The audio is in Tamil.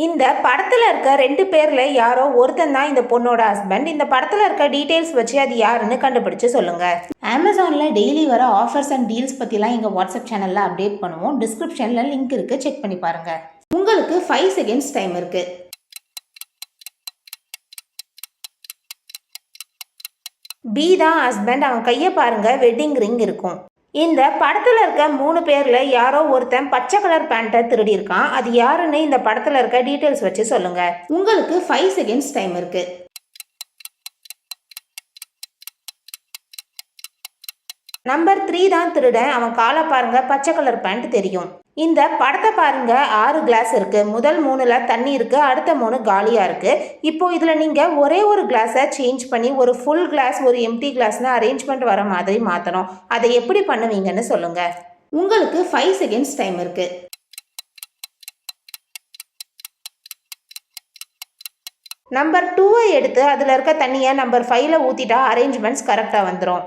இந்த படத்துல இருக்க 2 பேர்ல யாரோ ஒருத்தன் தான் இந்த பொண்ணோட ஹஸ்பண்ட். இந்த படத்துல இருக்க டீடைல்ஸ் வச்சு அது யாருன்னு கண்டுபிடிச்சு சொல்லுங்க. அமேசான்ல டெய்லி வர ஆஃபர்ஸ் அண்ட் டீல்ஸ் பத்திலாம் எங்க வாட்ஸ்அப் சேனல்ல அப்டேட் பண்ணுவோம். டிஸ்கிரிப்ஷன்ல லிங்க் இருக்கு, செக் பண்ணி பாருங்க. உங்களுக்கு 5 செகண்ட்ஸ் டைம் இருக்கு. பி தான் ஹஸ்பண்ட். அவன் கையை பாருங்க, வெட்டிங் ரிங் இருக்கும். இந்த படத்துல இருக்க 3 பேர்ல யாரோ ஒருத்தன் பச்சை கலர் பேண்ட்டை திருடி இருக்கான். அது யாருன்னு இந்த படத்துல இருக்க டீடைல்ஸ் வச்சு சொல்லுங்க. உங்களுக்கு 5 செகண்ட்ஸ் டைம் இருக்கு. நம்பர் 3 தான் திருடன். அவன் காலை பாருங்க, பச்சை கலர் பேண்ட் தெரியும். இந்த படத்தை பாருங்க, 6 கிளாஸ் இருக்கு. முதல் 3ல தண்ணி இருக்கு, அடுத்த 3 காலியா இருக்கு. இப்போ இதுல நீங்க ஒரே ஒரு கிளாஸை சேஞ்ச் பண்ணி ஒரு ஃபுல் கிளாஸ், ஒரு எம்டி கிளாஸ்னு அரேஞ்ச்மெண்ட் வர மாதிரி மாத்தணும். அதை எப்படி பண்ணுவீங்கன்னு சொல்லுங்க. உங்களுக்கு 5 செகண்ட்ஸ் டைம் இருக்கு. நம்பர் 2 எடுத்து அதுல இருக்க தண்ணியை நம்பர் 5ல ஊத்திட்டா அரேஞ்ச்மெண்ட்ஸ் கரெக்டா வந்துடும்.